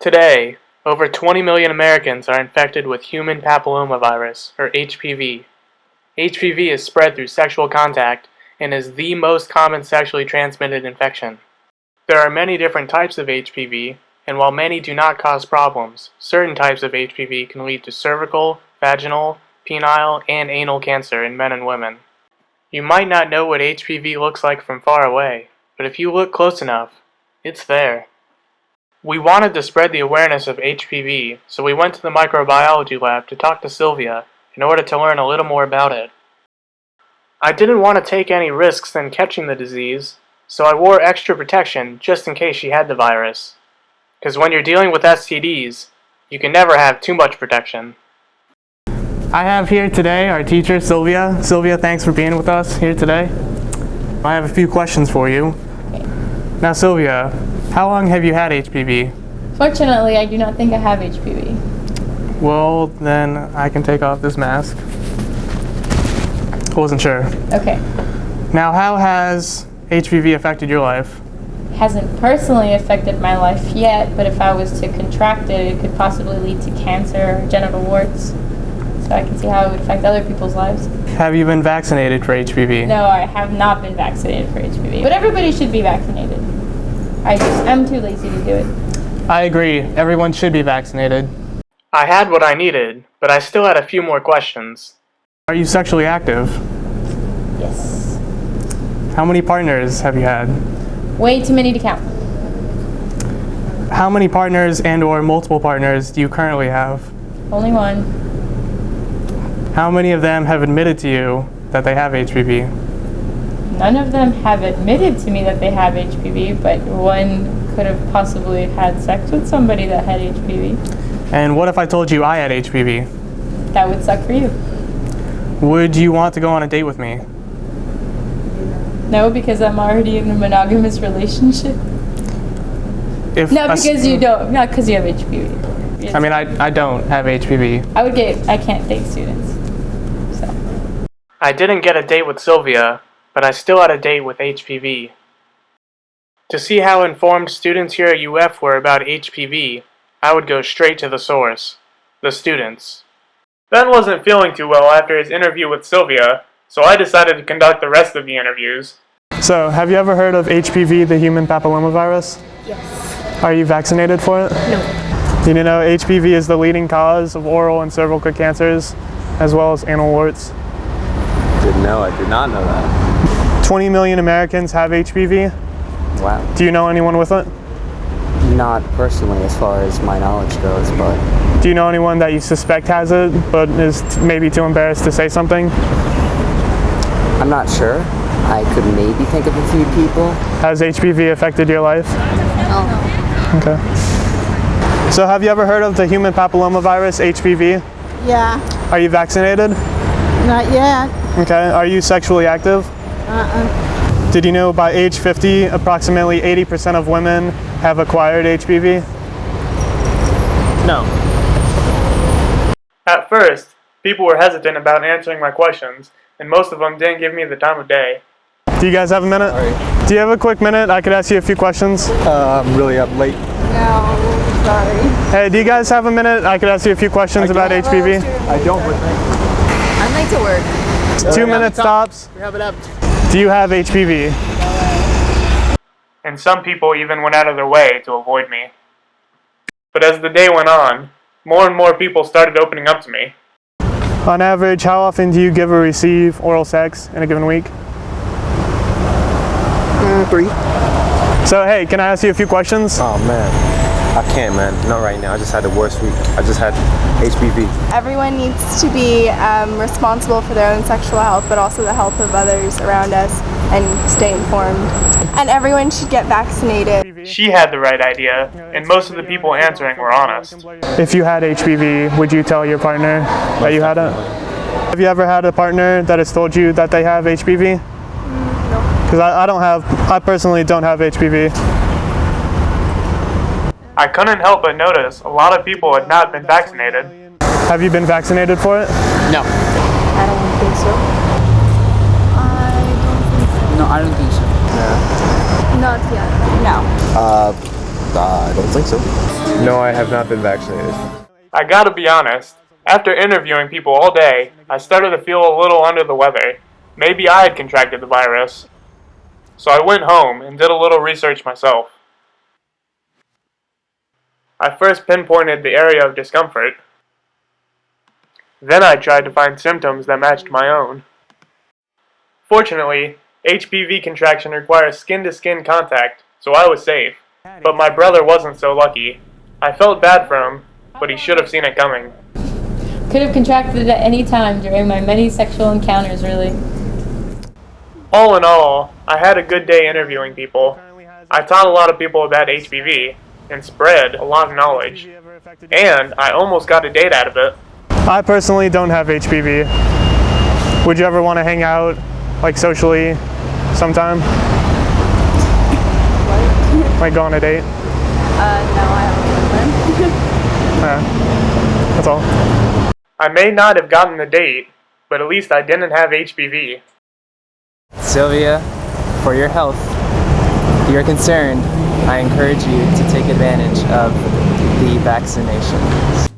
Today, over 20 million Americans are infected with human papillomavirus, or HPV. HPV is spread through sexual contact and is the most common sexually transmitted infection. There are many different types of HPV, and while many do not cause problems, certain types of HPV can lead to cervical, vaginal, penile, and anal cancer in men and women. You might not know what HPV looks like from far away, but if you look close enough, it's there. We wanted to spread the awareness of HPV, so we went to the microbiology lab to talk to Sylvia in order to learn a little more about it. I didn't want to take any risks in catching the disease, so I wore extra protection just in case she had the virus. Because when you're dealing with STDs, you can never have too much protection. I have here today our teacher, Sylvia. Sylvia, thanks for being with us here today. I have a few questions for you. Now, Sylvia, how long have you had HPV? Fortunately, I do not think I have HPV. Well, then I can take off this mask. I wasn't sure. Okay. Now, how has HPV affected your life? It hasn't personally affected my life yet, but if I was to contract it, it could possibly lead to cancer or genital warts. So I can see how it would affect other people's lives. Have you been vaccinated for HPV? No, I have not been vaccinated for HPV. But everybody should be vaccinated. I'm too lazy to do it. I agree. Everyone should be vaccinated. I had what I needed, but I still had a few more questions. Are you sexually active? Yes. How many partners have you had? Way too many to count. How many partners and/or multiple partners do you currently have? Only one. How many of them have admitted to you that they have HPV? None of them have admitted to me that they have HPV, but one could have possibly had sex with somebody that had HPV. And what if I told you I had HPV? That would suck for you. Would you want to go on a date with me? No, because I'm already in a monogamous relationship. Not because you don't, not because you have HPV. I mean, I don't have HPV. I can't date students. So. I didn't get a date with Sylvia, but I still had a date with HPV. To see how informed students here at UF were about HPV, I would go straight to the source, the students. Ben wasn't feeling too well after his interview with Sylvia, so I decided to conduct the rest of the interviews. So, have you ever heard of HPV, the human papillomavirus? Yes. Are you vaccinated for it? No. Do you know HPV is the leading cause of oral and cervical cancers, as well as anal warts? I did not know that. 20 million Americans have HPV. Wow. Do you know anyone with it? Not personally as far as my knowledge goes, but... Do you know anyone that you suspect has it, but is maybe too embarrassed to say something? I'm not sure. I could maybe think of a few people. Has HPV affected your life? No. Okay. So have you ever heard of the human papillomavirus, HPV? Yeah. Are you vaccinated? Not yet. Okay. Are you sexually active? Did you know by age 50, approximately 80% of women have acquired HPV? No. At first, people were hesitant about answering my questions, and most of them didn't give me the time of day. Do you guys have a minute? Sorry. Do you have a quick minute? I could ask you a few questions. I'm really up late. No, sorry. Hey, do you guys have a minute? I could ask you a few questions about HPV. I don't. I'm late to work. 2 minutes tops. We have it up. Do you have HPV? And some people even went out of their way to avoid me. But as the day went on, more and more people started opening up to me. On average, how often do you give or receive oral sex in a given week? 3. So, hey, can I ask you a few questions? Oh, man. I can't, man. Not right now. I just had the worst week. I just had HPV. Everyone needs to be responsible for their own sexual health, but also the health of others around us, and stay informed. And everyone should get vaccinated. She had the right idea, and most of the people answering were honest. If you had HPV, would you tell your partner that you had it? Have you ever had a partner that has told you that they have HPV? No. Because I personally don't have HPV. I couldn't help but notice a lot of people had not been vaccinated. Have you been vaccinated for it? No. I don't think so. No, I don't think so. Not yet. No. I don't think so. No, I have not been vaccinated. I gotta be honest, after interviewing people all day, I started to feel a little under the weather. Maybe I had contracted the virus. So I went home and did a little research myself. I first pinpointed the area of discomfort. Then I tried to find symptoms that matched my own. Fortunately, HPV contraction requires skin-to-skin contact, so I was safe. But my brother wasn't so lucky. I felt bad for him, but he should have seen it coming. Could have contracted it at any time during my many sexual encounters, really. All in all, I had a good day interviewing people. I taught a lot of people about HPV and spread a lot of knowledge. And I almost got a date out of it. I personally don't have HPV. Would you ever want to hang out, like socially, sometime? Like go on a date? No, I haven't been. Yeah, that's all. I may not have gotten the date, but at least I didn't have HPV. Sylvia, for your health, if you're concerned, I encourage you to take advantage of the vaccination.